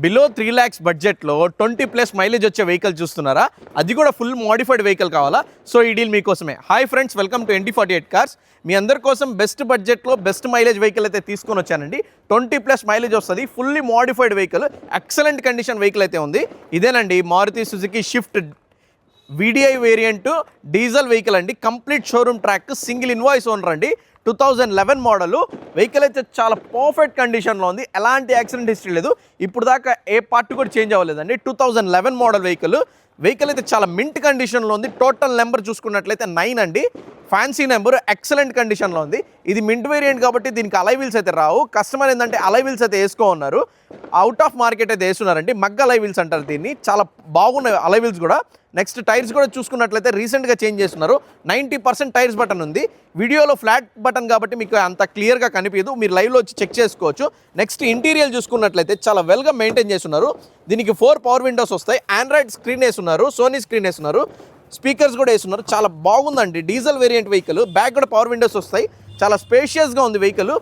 Below 3 lakhs బడ్జెట్లో 20+ mileage వచ్చే vehicle చూస్తున్నారా? అది కూడా ఫుల్ మోడిఫైడ్ వెహికల్ కావాలా? సో ఈ డీల్ మీకోసమే. Hi friends, welcome to NT48 cars. మీ అందరి కోసం బెస్ట్ బడ్జెట్లో బెస్ట్ మైలేజ్ వెహికల్ అయితే తీసుకొని వచ్చానండి. 20+ మైలేజ్ వస్తుంది, fully modified vehicle, excellent condition vehicle అయితే ఉంది. ఇదేనండి Maruti Suzuki Swift VDI variant diesel vehicle అండి. Complete showroom track, single invoice owner అండి. 2011 మోడలు వెహికల్ అయితే చాలా పర్ఫెక్ట్ కండిషన్లో ఉంది. ఎలాంటి యాక్సిడెంట్ హిస్టరీ లేదు, ఇప్పుడు దాకా ఏ పార్ట్ కూడా చేంజ్ అవ్వలేదండి. 2011 మోడల్ వెహికల్ అయితే చాలా మింట్ కండిషన్లో ఉంది. టోటల్ నెంబర్ చూసుకున్నట్లయితే 9 అండి. ఫ్యాన్సీ నెంబర్, ఎక్సలెంట్ కండిషన్లో ఉంది. ఇది మింట్ వేరియంట్ కాబట్టి దీనికి అలై వీల్స్ అయితే రావు. కస్టమర్ ఏంటంటే అలై వీల్స్ అయితే వేసుకో ఉన్నారు, అవుట్ ఆఫ్ మార్కెట్ అయితే వేస్తున్నారండి. మగ్గ అలై వీల్స్ అంటారు దీన్ని. చాలా బాగున్నాయి అలై వీల్స్ కూడా. నెక్స్ట్ టైర్స్ కూడా చూసుకున్నట్లయితే రీసెంట్గా చేంజ్ చేస్తున్నారు. 90% టైర్స్ బటన్ ఉంది. వీడియోలో ఫ్లాట్ బటన్ కాబట్టి మీకు అంత క్లియర్గా కనిపించదు, మీరు లైవ్లో వచ్చి చెక్ చేసుకోవచ్చు. నెక్స్ట్ ఇంటీరియర్ చూసుకున్నట్లయితే చాలా వెల్గా మెయింటైన్ చేస్తున్నారు. దీనికి 4 పవర్ విండోస్ వస్తాయి. ఆండ్రాయిడ్ స్క్రీన్ వేస్తున్నారు, సోనీ స్క్రీన్ వేస్తున్నారు, స్పీకర్స్ కూడా వేస్తున్నారు. చాలా బాగుందండి డీజిల్ వేరియంట్ వెహికల్. బ్యాక్ కూడా పవర్ విండోస్ వస్తాయి. చాలా స్పేషియస్గా ఉంది వెహికల్.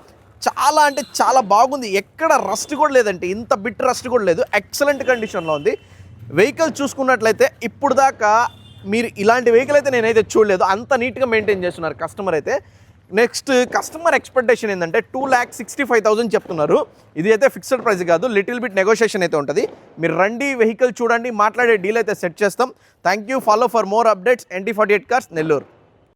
చాలా అంటే చాలా బాగుంది. ఎక్కడ రస్ట్ కూడా లేదంటే, ఇంత బిట్ రస్ట్ కూడా లేదు. ఎక్సలెంట్ కండిషన్లో ఉంది వెహికల్. చూసుకున్నట్లయితే ఇప్పుడు దాకా మీరు ఇలాంటి వెహికల్ అయితే నేనైతే చూడలేదు, అంత నీట్గా మెయింటైన్ చేస్తున్నారు కస్టమర్ అయితే. నెక్స్ట్ కస్టమర్ ఎక్స్పెక్టేషన్ ఏంటంటే 2,65,000 చెప్తున్నారు. ఇది అయితే ఫిక్స్డ్ ప్రైస్ కాదు, లిటిల్ బిట్ నెగోషియేషన్ అయితే ఉంటుంది. మీరు రండి, వెహికల్ చూడండి, మాట్లాడే డీల్ అయితే సెట్ చేస్తాం. Thank you. Follow for more updates. NT48 cars, Nellore.